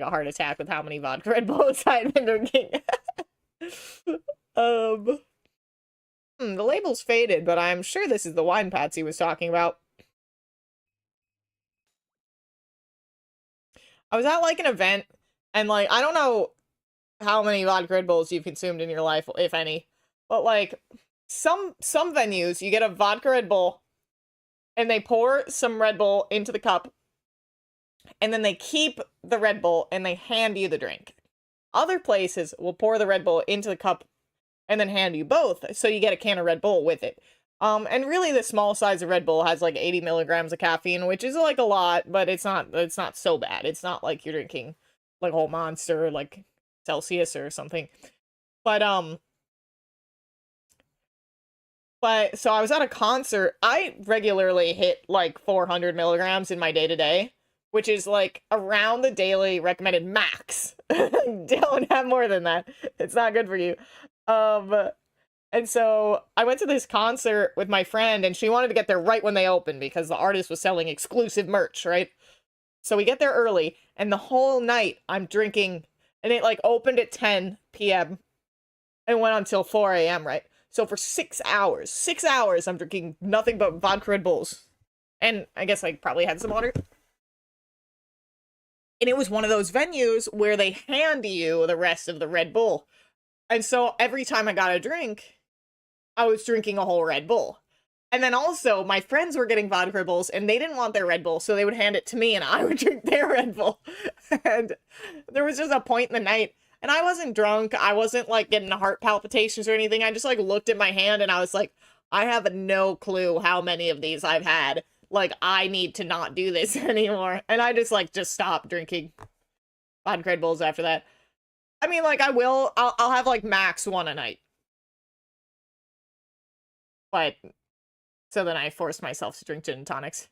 a heart attack with how many vodka Red Bulls I had been drinking. The label's faded, but I'm sure this is the wine Patsy was talking about. I was at, like, an event, and, like, I don't know how many vodka Red Bulls you've consumed in your life, if any, but, like, some venues, you get a vodka Red Bull, and they pour some Red Bull into the cup, and then they keep the Red Bull, and they hand you the drink. Other places will pour the Red Bull into the cup, and then hand you both, so you get a can of Red Bull with it. And really the small size of Red Bull has like 80 milligrams of caffeine, which is like a lot, but it's not so bad. It's not like you're drinking like a whole Monster or like Celsius or something. But so I was at a concert. I regularly hit like 400 milligrams in my day-to-day, which is like around the daily recommended max. Don't have more than that. It's not good for you. And so I went to this concert with my friend, and she wanted to get there right when they opened because the artist was selling exclusive merch, right? So we get there early, and the whole night I'm drinking, and it like opened at 10 p.m. and went until 4 a.m., right? So for 6 hours, I'm drinking nothing but vodka Red Bulls. And I guess I probably had some water. And it was one of those venues where they hand you the rest of the Red Bull. And so every time I got a drink, I was drinking a whole Red Bull. And then also, my friends were getting vodka Red Bulls, and they didn't want their Red Bull, so they would hand it to me, and I would drink their Red Bull. And there was just a point in the night, and I wasn't drunk, I wasn't, like, getting heart palpitations or anything, I just, like, looked at my hand, and I was like, I have no clue how many of these I've had. Like, I need to not do this anymore. And I just stopped drinking vodka Red Bulls after that. I mean, like, I'll have, like, max one a night. But, so then I forced myself to drink gin and tonics.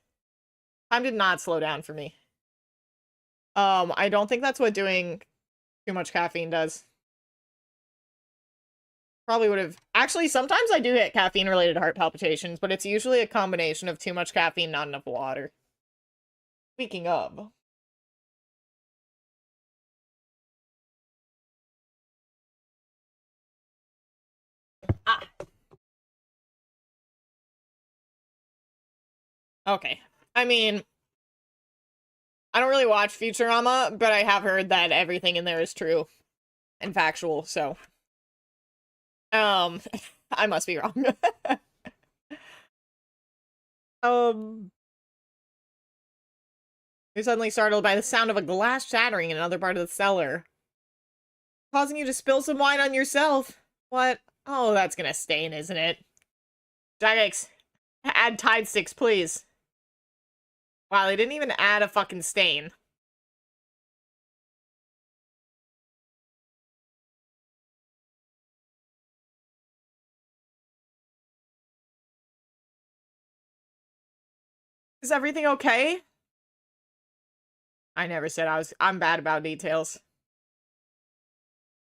Time did not slow down for me. I don't think that's what doing too much caffeine does. Probably would have... Actually, sometimes I do get caffeine-related heart palpitations, but it's usually a combination of too much caffeine, not enough water. Speaking of... Ah! Okay. I mean... I don't really watch Futurama, but I have heard that everything in there is true and factual, so... I must be wrong. You're suddenly startled by the sound of a glass shattering in another part of the cellar, causing you to spill some wine on yourself. What? Oh, that's gonna stain, isn't it? Jagex, add Tide Sticks, please. Wow, they didn't even add a fucking stain. Is everything okay? I never said I'm bad about details.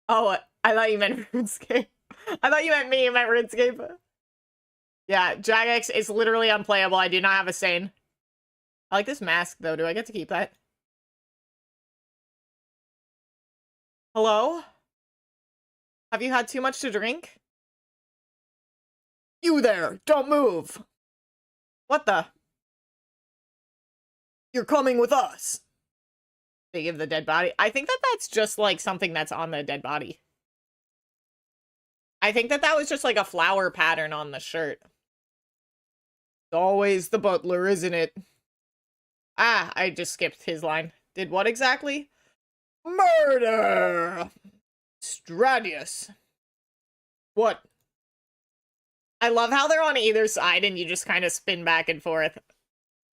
Oh, I thought you meant RuneScape. I thought you meant me, you meant RuneScape. Yeah, Jagex is literally unplayable. I do not have a stain. I like this mask, though. Do I get to keep that? Hello? Have you had too much to drink? You there! Don't move! What the? You're coming with us! They give the dead body. I think that that's just, like, something that's on the dead body. I think that that was just, like, a flower pattern on the shirt. It's always the butler, isn't it? Ah, I just skipped his line. Did what exactly? Murder! Stradius. What? I love how they're on either side and you just kind of spin back and forth.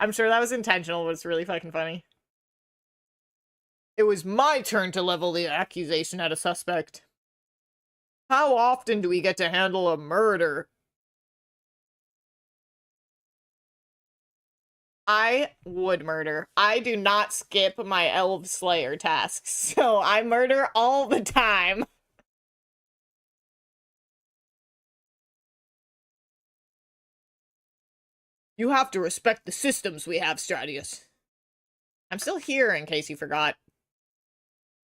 I'm sure that was intentional, but it's really fucking funny. It was my turn to level the accusation at a suspect. How often do we get to handle a murder? I would murder. I do not skip my Elf Slayer tasks, so I murder all the time. You have to respect the systems we have, Stradius. I'm still here, in case you forgot.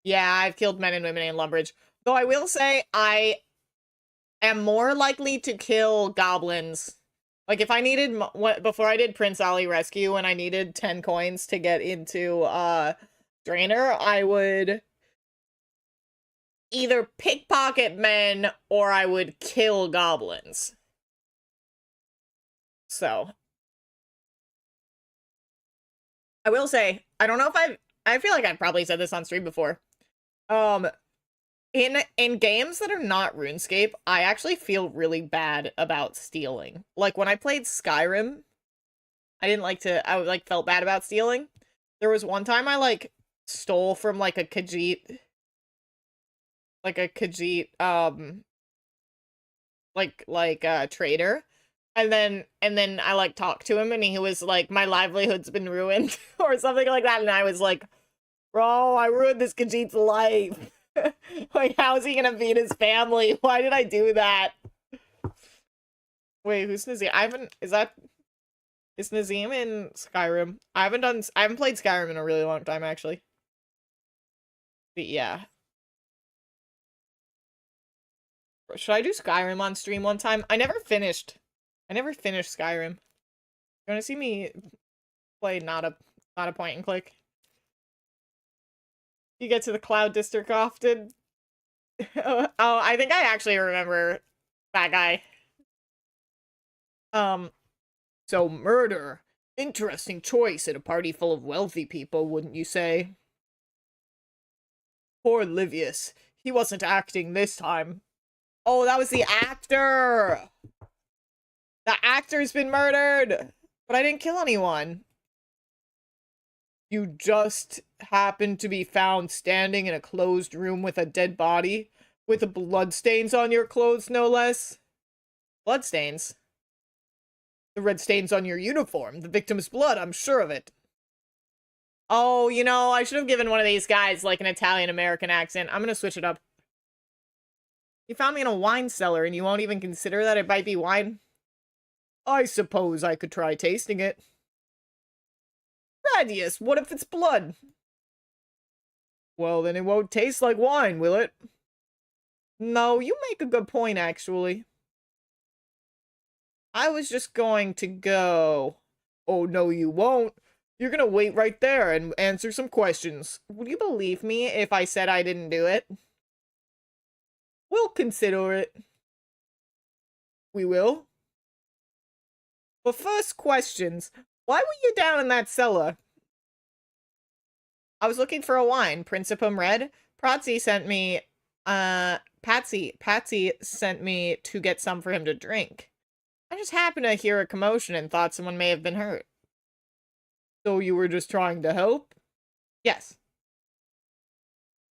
Yeah, I've killed men and women in Lumbridge. Though I will say, I am more likely to kill goblins. Like, if I needed, before I did Prince Ali Rescue, and I needed 10 coins to get into, Drainer, I would either pickpocket men, or I would kill goblins. So. I will say, I don't know if I feel like I've probably said this on stream before. In games that are not RuneScape, I actually feel really bad about stealing. Like, when I played Skyrim, I felt bad about stealing. There was one time I, like, stole from, like, a Khajiit, trader. And then I, like, talked to him, and he was like, my livelihood's been ruined, or something like that, and I was like, bro, I ruined this Khajiit's life. Like, how is he gonna feed his family? Why did I do that? Wait, who's Nazim? Is Nazim in Skyrim? I haven't played Skyrim in a really long time, actually. But yeah. Should I do Skyrim on stream one time? I never finished Skyrim. You wanna see me play not a point and click? You get to the Cloud District often. Oh, I think I actually remember that guy. So murder. Interesting choice at a party full of wealthy people, wouldn't you say? Poor Livius. He wasn't acting this time. Oh, that was the actor! The actor's been murdered! But I didn't kill anyone. You just happened to be found standing in a closed room with a dead body, with bloodstains on your clothes, no less. Bloodstains? The red stains on your uniform. The victim's blood, I'm sure of it. Oh, you know, I should have given one of these guys, like, an Italian-American accent. I'm gonna switch it up. You found me in a wine cellar, and you won't even consider that it might be wine? I suppose I could try tasting it. Radius, what if it's blood? Well, then it won't taste like wine, will it? No, you make a good point, actually. I was just going to go. Oh, no, you won't. You're gonna wait right there and answer some questions. Would you believe me if I said I didn't do it? We'll consider it. We will? But first questions. Why were you down in that cellar? I was looking for a wine, Principum Red. Patsy sent me to get some for him to drink. I just happened to hear a commotion and thought someone may have been hurt. So you were just trying to help? Yes.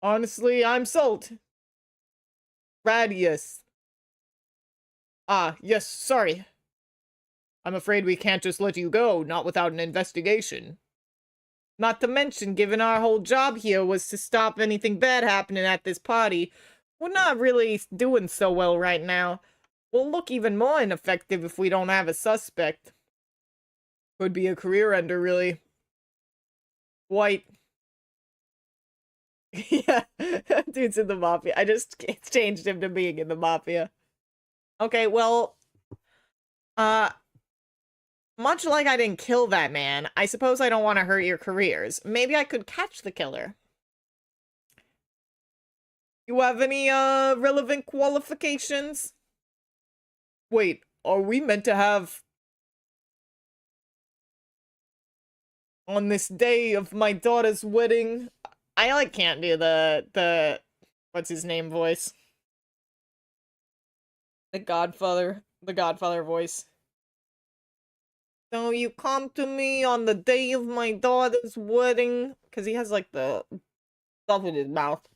Honestly, I'm sold. Radius. Ah, yes, sorry. I'm afraid we can't just let you go, not without an investigation. Not to mention, given our whole job here was to stop anything bad happening at this party, we're not really doing so well right now. We'll look even more ineffective if we don't have a suspect. Could be a career ender, really. White. Yeah, dude's in the Mafia. I just changed him to being in the Mafia. Okay, well, much like I didn't kill that man, I suppose I don't want to hurt your careers. Maybe I could catch the killer. You have any, relevant qualifications? Wait, are we meant to have... On this day of my daughter's wedding... I, like, can't do the... What's his name voice? The Godfather voice. So you come to me on the day of my daughter's wedding. Because he has, like, the stuff in his mouth.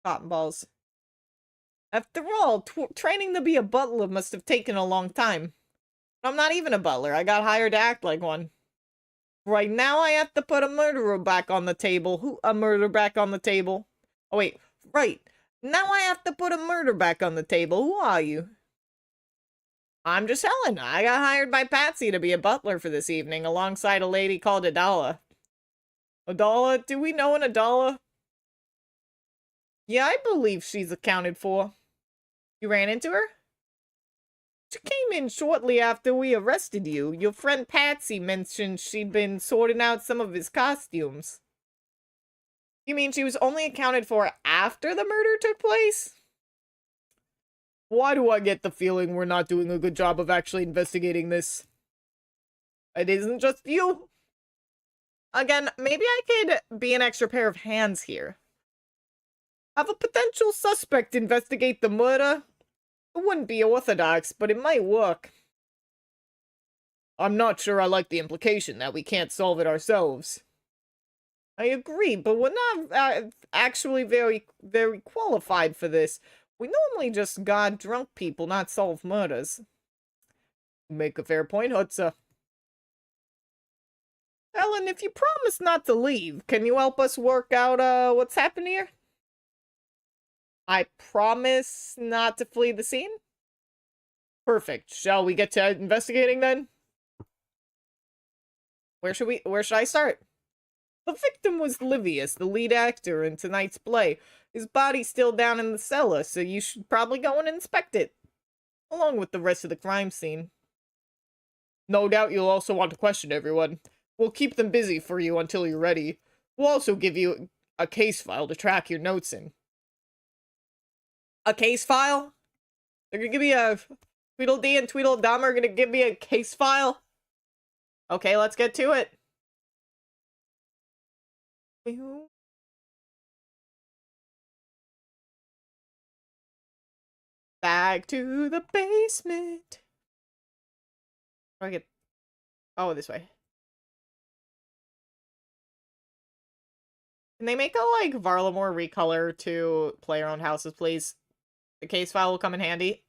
Cotton balls. After all, training to be a butler must have taken a long time. I'm not even a butler. I got hired to act like one. Right now I have to put a murderer back on the table. A murder back on the table? Oh, wait. Right. Now I have to put a murder back on the table. Who are you? I'm just Helen. I got hired by Patsy to be a butler for this evening, alongside a lady called Adala. Adala? Do we know an Adala? Yeah, I believe she's accounted for. You ran into her? She came in shortly after we arrested you. Your friend Patsy mentioned she'd been sorting out some of his costumes. You mean she was only accounted for after the murder took place? Why do I get the feeling we're not doing a good job of actually investigating this? It isn't just you. Again, maybe I could be an extra pair of hands here. Have a potential suspect investigate the murder? It wouldn't be orthodox, but it might work. I'm not sure I like the implication that we can't solve it ourselves. I agree, but we're not actually very qualified for this. We normally just guard drunk people, not solve murders. Make a fair point, Hutza. Ellen, if you promise not to leave, can you help us work out what's happened here? I promise not to flee the scene? Perfect. Shall we get to investigating then? Where should I start? The victim was Livius, the lead actor in tonight's play. His body's still down in the cellar, so you should probably go and inspect it, along with the rest of the crime scene. No doubt you'll also want to question everyone. We'll keep them busy for you until you're ready. We'll also give you a case file to track your notes in. A case file? They're gonna give me a... Tweedledee and Tweedledum are gonna give me a case file? Okay, let's get to it. Back to the basement. How do I get... Oh, this way. Can they make a, like, Varlamore recolor to player-owned houses, please? The case file will come in handy.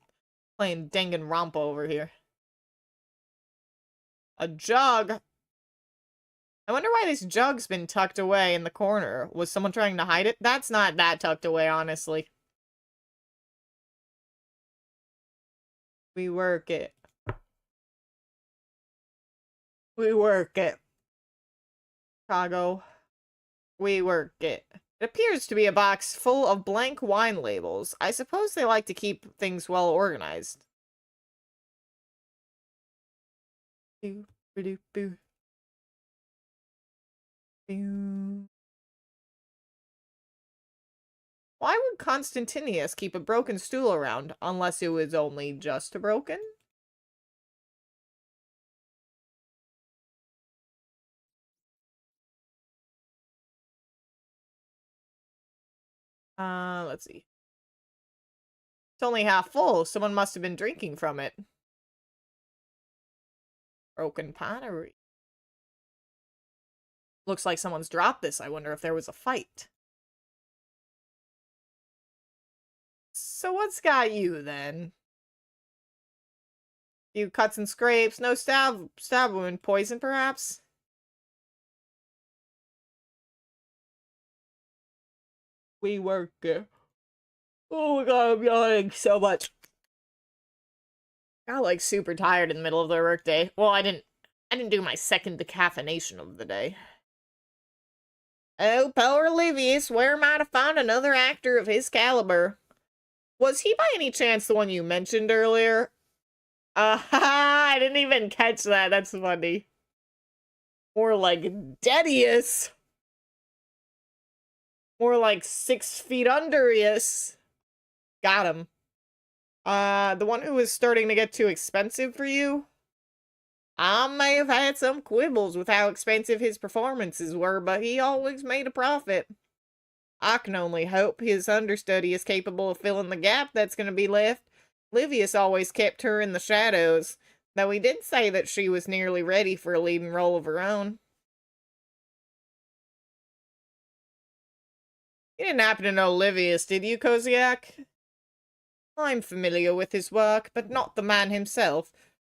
Playing Danganronpa over here. A jug? I wonder why this jug's been tucked away in the corner. Was someone trying to hide it? That's not that tucked away, honestly. We work it. We work it. Chicago. We work it. It appears to be a box full of blank wine labels. I suppose they like to keep things well organized. Boo, boo, boo, boo. Why would Constantinius keep a broken stool around, unless it was only just broken? Let's see. It's only half full. Someone must have been drinking from it. Broken pottery. Looks like someone's dropped this. I wonder if there was a fight. So what's got you, then? Few cuts and scrapes. No stab wound. Poison, perhaps? We work it. Oh my god, I'm yawning so much. Got like super tired in the middle of the workday. Well, I didn't do my second decaffeination of the day. Oh, poor Livius, where might I find another actor of his caliber? Was he by any chance the one you mentioned earlier? I didn't even catch that. That's funny. More like Dedius. More like 6 feet underius. Got him. The one who was starting to get too expensive for you? I may have had some quibbles with how expensive his performances were, but he always made a profit. I can only hope his understudy is capable of filling the gap that's going to be left. Livius always kept her in the shadows, though he did say that she was nearly ready for a leading role of her own. You didn't happen to know Livius, did you, Koziak? I'm familiar with his work, but not the man himself.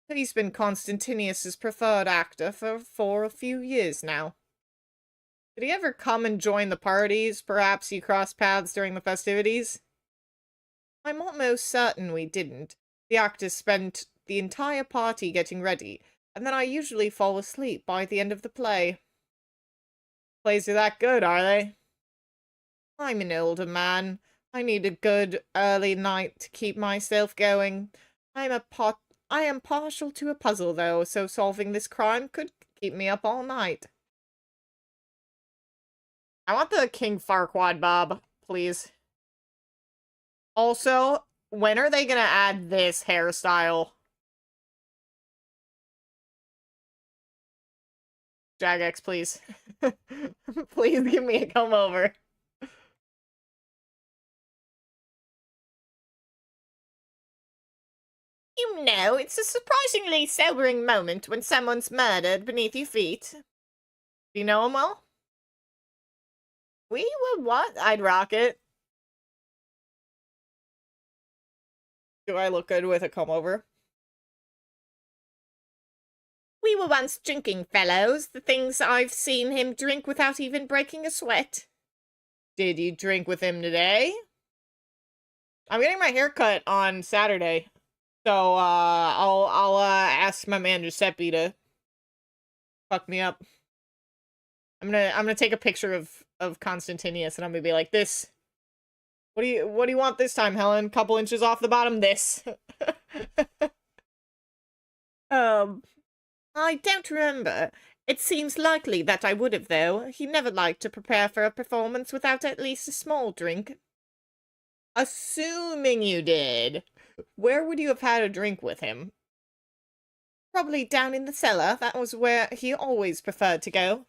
He's been Constantinius's preferred actor for a few years now. Did he ever come and join the parties? Perhaps you crossed paths during the festivities? I'm almost certain we didn't. The actors spent the entire party getting ready, and then I usually fall asleep by the end of the play. Plays are that good, are they? I'm an older man. I need a good early night to keep myself going. I am partial to a puzzle, though, so solving this crime could keep me up all night. I want the King Farquaad bob, please. Also, when are they gonna add this hairstyle? Jagex, please. Please give me a come over. You know, it's a surprisingly sobering moment when someone's murdered beneath your feet. Do you know him well? We would what? I'd rock it. Do I look good with a comb over? We were once drinking fellows. The things I've seen him drink without even breaking a sweat. Did you drink with him today? I'm getting my hair cut on Saturday. So, I'll ask my man Giuseppe to fuck me up. I'm gonna take a picture of Constantinius and I'm gonna be like, this. What do you want this time, Helen? Couple inches off the bottom, this. I don't remember. It seems likely that I would have, though. He never liked to prepare for a performance without at least a small drink. Assuming you did. Where would you have had a drink with him? Probably down in the cellar. That was where he always preferred to go.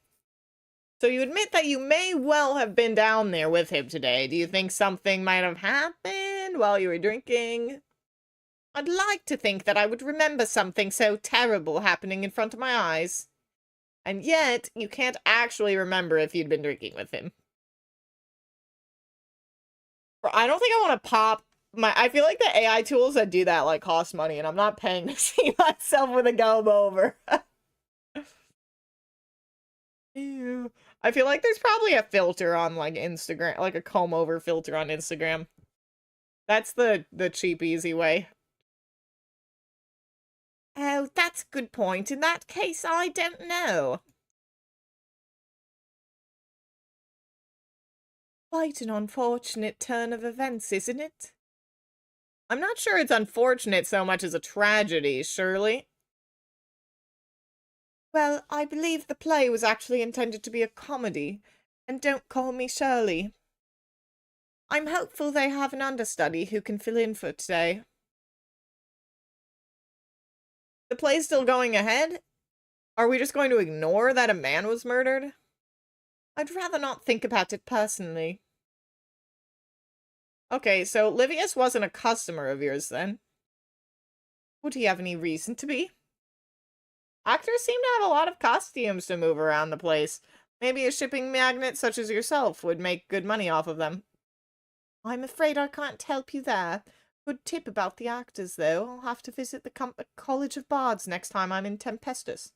So you admit that you may well have been down there with him today. Do you think something might have happened while you were drinking? I'd like to think that I would remember something so terrible happening in front of my eyes. And yet, you can't actually remember if you'd been drinking with him. I don't think I want to pop my... I feel like the AI tools that do that, like, cost money, and I'm not paying to see myself with a comb over. Ew. I feel like there's probably a filter on, like, Instagram, like a comb over filter on Instagram. That's the cheap, easy way. Oh, that's a good point. In that case, I don't know. Quite an unfortunate turn of events, isn't it? I'm not sure it's unfortunate so much as a tragedy, Shirley. Well, I believe the play was actually intended to be a comedy, and don't call me Shirley. I'm hopeful they have an understudy who can fill in for today. The play's still going ahead? Are we just going to ignore that a man was murdered? I'd rather not think about it personally. Okay, so Livius wasn't a customer of yours then. Would he have any reason to be? Actors seem to have a lot of costumes to move around the place. Maybe a shipping magnate such as yourself would make good money off of them. I'm afraid I can't help you there. Good tip about the actors, though. I'll have to visit the College of Bards next time I'm in Tempestus.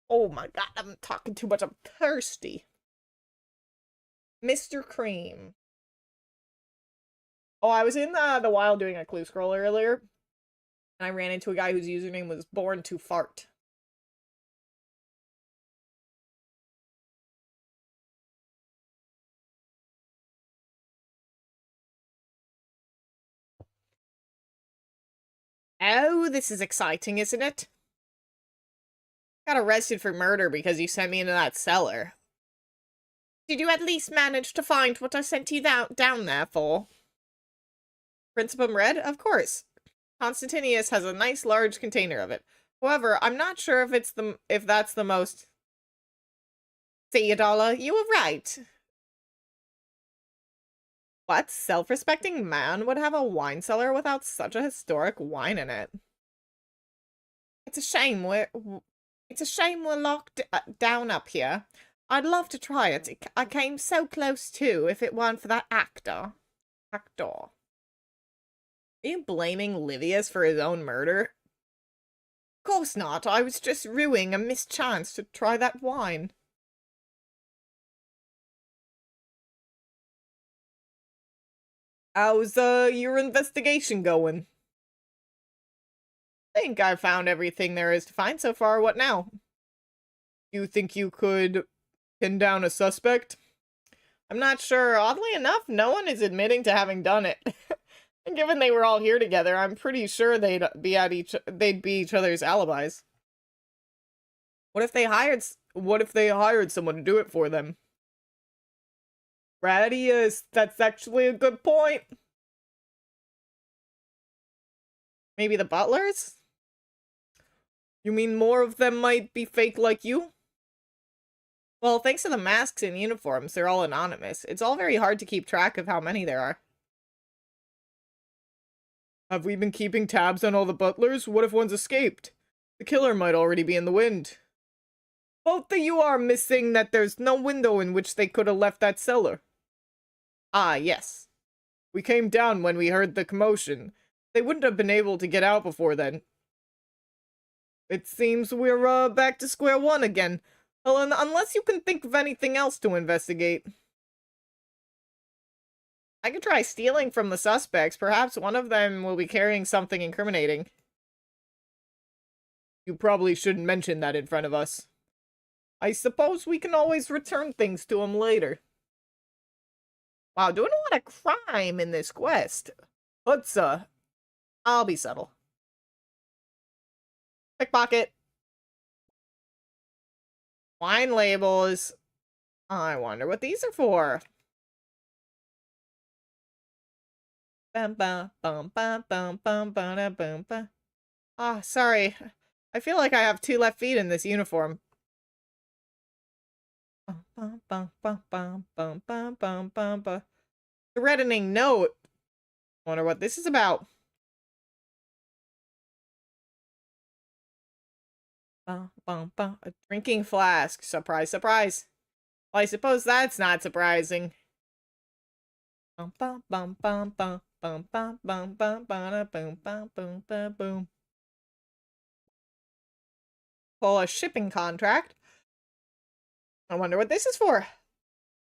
Oh my god, I'm talking too much. I'm thirsty. Mr. Cream. Oh, I was in the wild doing a clue scroll earlier, and I ran into a guy whose username was Born to Fart. Oh, this is exciting, isn't it? Got arrested for murder because you sent me into that cellar. Did you at least manage to find what I sent you down there for? Principum Red? Of course. Constantinius has a nice large container of it. However, I'm not sure if that's the most... Theodala, you were right. What self-respecting man would have a wine cellar without such a historic wine in it? It's a shame we're locked down up here. I'd love to try it. I came so close too, if it weren't for that actor. Are you blaming Livius for his own murder? Of course not. I was just ruining a missed chance to try that wine. How's, your investigation going? I think I've found everything there is to find so far. What now? You think you could pin down a suspect? I'm not sure. Oddly enough, no one is admitting to having done it. And given they were all here together, I'm pretty sure they'd be each other's alibis. What if they hired someone to do it for them? Radius, that's actually a good point. Maybe the butlers? You mean more of them might be fake like you? Well, thanks to the masks and uniforms, they're all anonymous. It's all very hard to keep track of how many there are. Have we been keeping tabs on all the butlers? What if one's escaped? The killer might already be in the wind. Both of you are missing that there's no window in which they could have left that cellar. Ah, yes. We came down when we heard the commotion. They wouldn't have been able to get out before then. It seems we're, back to square one again. Well, unless you can think of anything else to investigate. I could try stealing from the suspects. Perhaps one of them will be carrying something incriminating. You probably shouldn't mention that in front of us. I suppose we can always return things to him later. Wow, doing a lot of crime in this quest. Let's, I'll be subtle. Pickpocket. Wine labels. I wonder what these are for. Ah, sorry. I feel like I have 2 left feet in this uniform. Threatening note. Wonder what this is about. A drinking flask. Surprise, surprise. Well, I suppose that's not surprising. Pull a shipping contract. I wonder what this is for.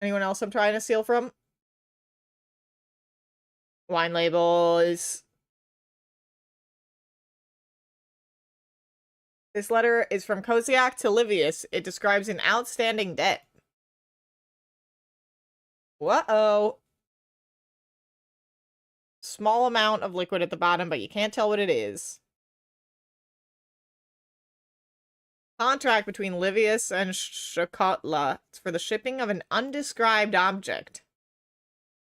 Anyone else I'm trying to steal from? Wine labels. This letter is from Kosiak to Livius. It describes an outstanding debt. Uh-oh. Small amount of liquid at the bottom, but you can't tell what it is. Contract between Livius and Shakotla. It's for the shipping of an undescribed object.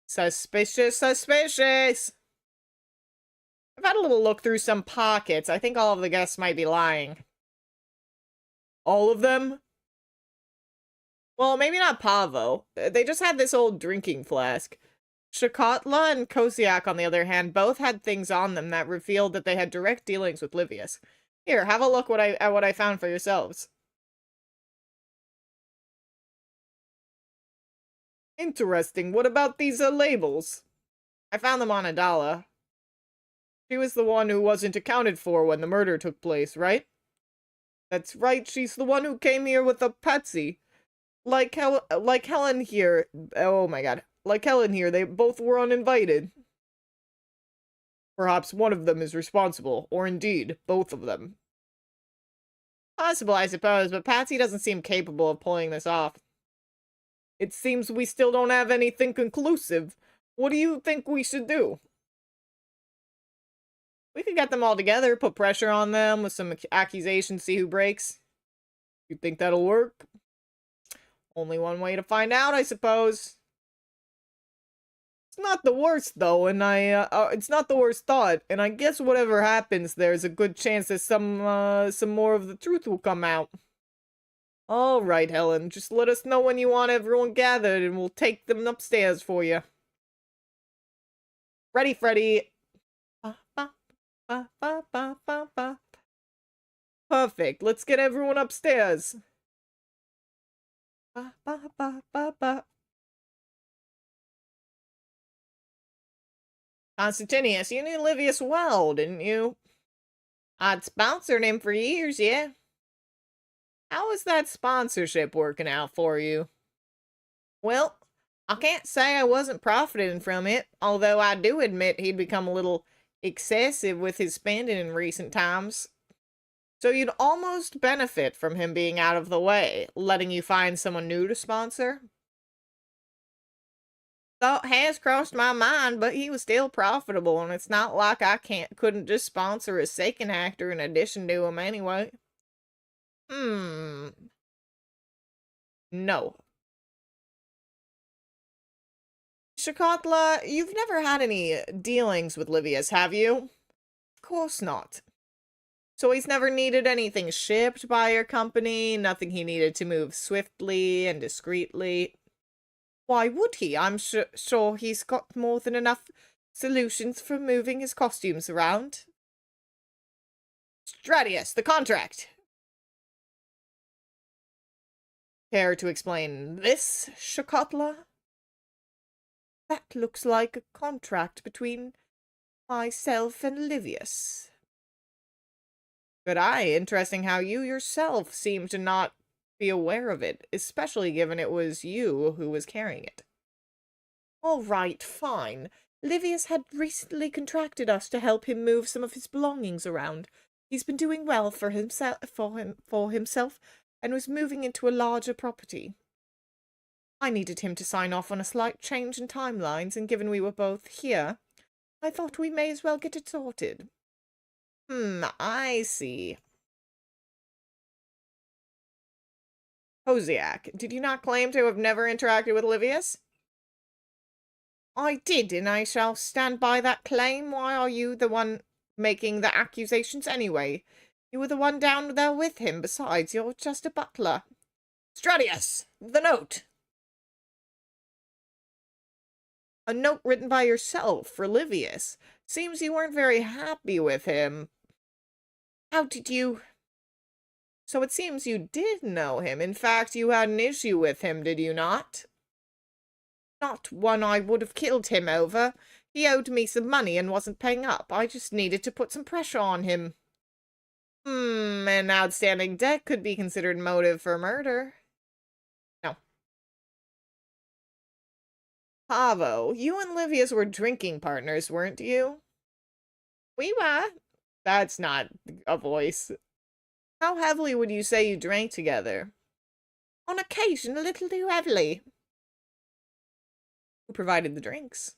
Suspicious, suspicious! I've had a little look through some pockets. I think all of the guests might be lying. All of them? Well, maybe not Pavo. They just had this old drinking flask. Shakotla and Kosiak, on the other hand, both had things on them that revealed that they had direct dealings with Livius. Here, have a look at what I found for yourselves. Interesting. What about these labels? I found them on Adala. She was the one who wasn't accounted for when the murder took place, right? That's right, she's the one who came here with a patsy. Like Helen here. Oh my god. Like Helen here, they both were uninvited. Perhaps one of them is responsible, or indeed, both of them. Possible, I suppose, but Patsy doesn't seem capable of pulling this off. It seems we still don't have anything conclusive. What do you think we should do? We could get them all together, put pressure on them with some accusations, see who breaks. You think that'll work? Only one way to find out, I suppose. It's not the worst, though, and it's not the worst thought, and I guess whatever happens, there's a good chance that some more of the truth will come out. Alright, Helen, just let us know when you want everyone gathered, and we'll take them upstairs for you. Ready, Freddy. Perfect, let's get everyone upstairs. Constantinius, you knew Livius well, didn't you? I'd sponsored him for years, yeah. How is that sponsorship working out for you? Well, I can't say I wasn't profiting from it, although I do admit he'd become a little excessive with his spending in recent times. So you'd almost benefit from him being out of the way, letting you find someone new to sponsor? Thought has crossed my mind, but he was still profitable, and it's not like I couldn't just sponsor a second actor in addition to him anyway. No. Shakotla, you've never had any dealings with Livius, have you? Of course not. So he's never needed anything shipped by your company, nothing he needed to move swiftly and discreetly. Why would he? I'm sure he's got more than enough solutions for moving his costumes around. Stratius, the contract! Care to explain this, Shakotla? That looks like a contract between myself and Livius. Good eye. Interesting how you yourself seem to not be aware of it, especially given it was you who was carrying it. All right, fine. Livius had recently contracted us to help him move some of his belongings around. He's been doing well for himself and was moving into a larger property. I needed him to sign off on a slight change in timelines, and given we were both here, I thought we may as well get it sorted. I see. Hosiak, did you not claim to have never interacted with Livius? I did, and I shall stand by that claim. Why are you the one making the accusations anyway? You were the one down there with him. Besides, you're just a butler. Stratius, the note! A note written by yourself for Livius. Seems you weren't very happy with him. How did you... So it seems you did know him. In fact, you had an issue with him, did you not? Not one I would have killed him over. He owed me some money and wasn't paying up. I just needed to put some pressure on him. An outstanding debt could be considered motive for murder. No. Pavo, you and Livius were drinking partners, weren't you? We were. That's not a voice. How heavily would you say you drank together? On occasion, a little too heavily. Who provided the drinks?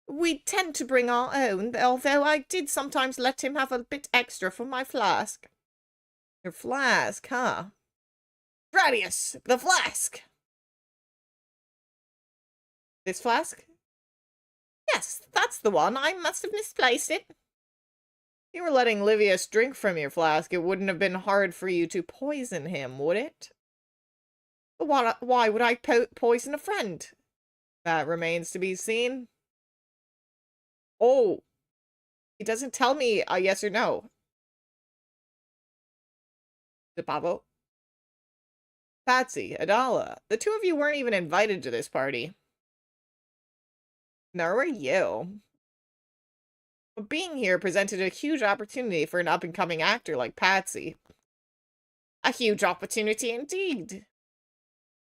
We tend to bring our own, although I did sometimes let him have a bit extra from my flask. Your flask, huh? Gradius, the flask! This flask? Yes, that's the one. I must have misplaced it. If you were letting Livius drink from your flask, it wouldn't have been hard for you to poison him, would it? But why would I poison a friend? That remains to be seen. Oh, he doesn't tell me a yes or no. The Pavo? Patsy, Adala, the two of you weren't even invited to this party. Nor were you. But being here presented a huge opportunity for an up-and-coming actor like Patsy. A huge opportunity indeed.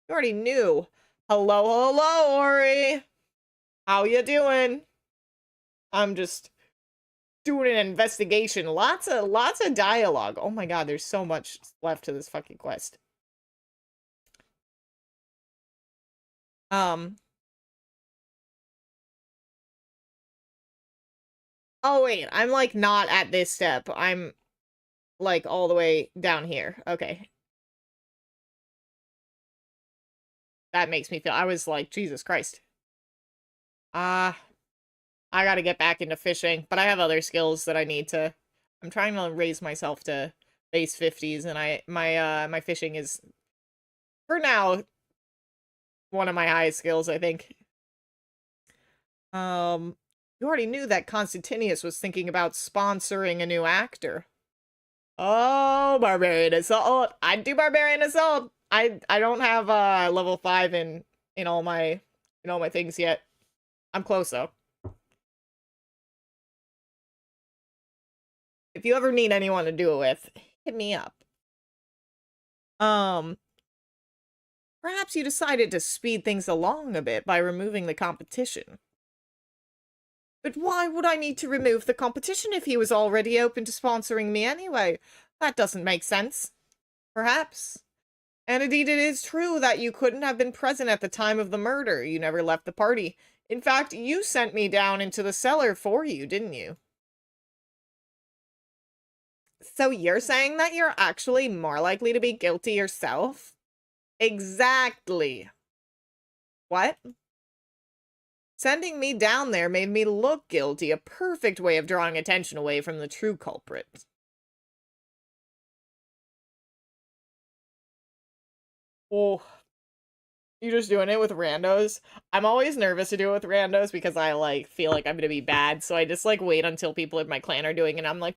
You already knew. Hello, Ori. How you doing? I'm just doing an investigation. Lots of dialogue. Oh my god, there's so much left to this fucking quest. Oh wait, I'm like not at this step. I'm like all the way down here. Okay. That makes me feel, I was like, Jesus Christ. I gotta get back into fishing, but I have other skills that I need to, I'm trying to raise myself to base 50s, and my fishing is, for now, one of my highest skills, I think. You already knew that Constantinius was thinking about sponsoring a new actor. Oh, Barbarian Assault! I'd do Barbarian Assault! I don't have level 5 in all my things yet. I'm close though. If you ever need anyone to do it with, hit me up. Perhaps you decided to speed things along a bit by removing the competition. But why would I need to remove the competition if he was already open to sponsoring me anyway? That doesn't make sense. Perhaps. And indeed, it is true that you couldn't have been present at the time of the murder. You never left the party. In fact, you sent me down into the cellar for you, didn't you? So you're saying that you're actually more likely to be guilty yourself? Exactly. What? Sending me down there made me look guilty, a perfect way of drawing attention away from the true culprit. Oh, you just doing it with randos? I'm always nervous to do it with randos because I, like, feel like I'm gonna be bad, so I just, like, wait until people in my clan are doing it, and I'm like,